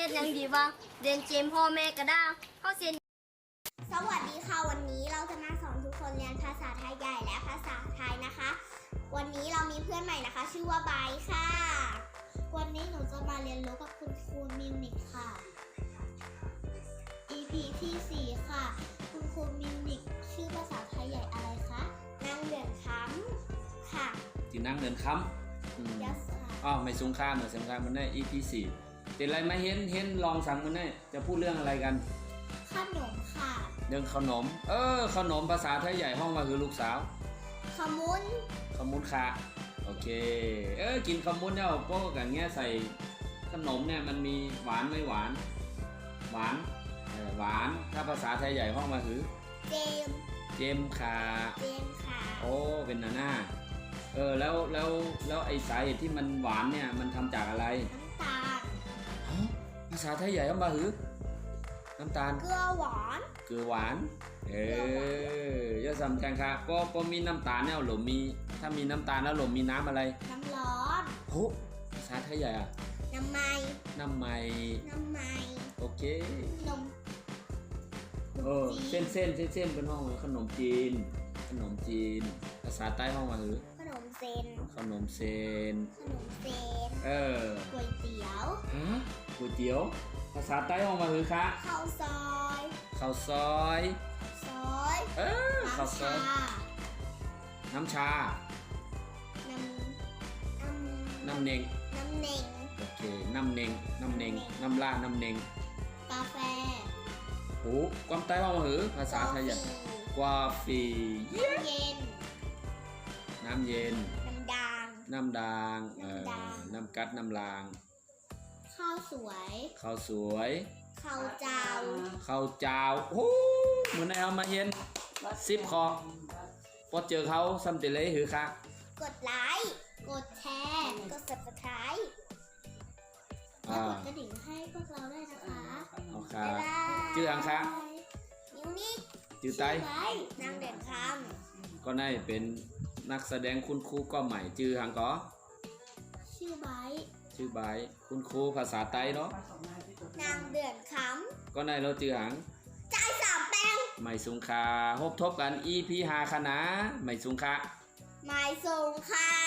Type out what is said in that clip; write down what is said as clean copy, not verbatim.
ดยังดีบ้างเรียนเกมพ่อแม่ก็ได้เข้าเรียนสวัสดีค่ะวันนี้เราจะมาสอนทุกคนเรียนภาษาไทยใหญ่และภาษาไทยนะคะ วันนี้เรามีเพื่อนใหม่นะคะ ชื่อว่าไบร์ทค่ะวันนี้หนูจะมาเรียนรู้กับคุณครูมิวนิกค่ะ EP ที่4ค่ะคุณครูมิวนิกชื่อภาษาไทยใหญ่อะไรคะนางเดือนค้ำค่ะจีนั่งเดินค้ำยัสอ๋อไม่สงครามเหมือนสงครามมันได้ EP 4เป็นอะไรไหมเห็นลองสั่งมันได้จะพูดเรื่องอะไรกันขนมค่ะเรื่องขนมขนมภาษาไทยใหญ่ห้องมาคือลูกสาวขมุนค่ะโอเคกินขมุนเนี่ยพวกอย่างเงี้ยใส่ขนมเนี่ยมันมีหวานไม่หวานหวานถ้าภาษาไทยใหญ่ห้องมาคือเจมค่ะโอ้เป็นหน้าแล้วไอ้สาเหตุที่มันหวานเนี่ยมันทำจากอะไรน้ำตาลภาษาไทยใหญ่ห้องมาคือน้ำตาลเกลือหวานจะสำคัญค่ะก็มีน้ำตาลเนี่ยหรือมีถ้ามีน้ำตาลแล้วหรือมีน้ำอะไรน้ำร้อนโอ้ภาษาไทยใหญ่อะน้ำไม้โอเคนมเส้นเป็นห้องขนมจีนภาษาใต้ห้องมาหรือขนมเซนก๋วยเตี๋ยวก๋วยเตี๋ยวภาษาใต้ห้องมาหรือคะข้าวซอยข้าวซอยน้ำชาน้ำเน่งโอเคน้ำเน่งน้ำลาน้ำเน่งกาแฟโอ้ความใต้ห้องมาหรือภาษาไทยอย่างกาแฟน้ำเย็นน้ำด่างน้ำกัดน้ำลางข้าวสวยข้าวเจ้าโอ้เหมือนเอามาเห็น10 ข้อพอเจอเขาซ้ำติเลยหือคะกดไลค์กดแชร์กด Subscribe แล้วกดกระดิ่งให้พวกเราได้นะคะเอาค่ะชื่ออังคะมิวนิกชื่อไตนางเด่นคำก็ได้เป็นนักแสดงคุณครูก็ใหม่ชื่อหังก็ชื่อไบร์ทคุณครูภาษาไต้เนาะนางเดือนค้ำก็ได้เราชื่อหังใจสามแปงไม่สุงคาพบกัน EP 5ค่ะนะไม่สุงคาไม่สุงคา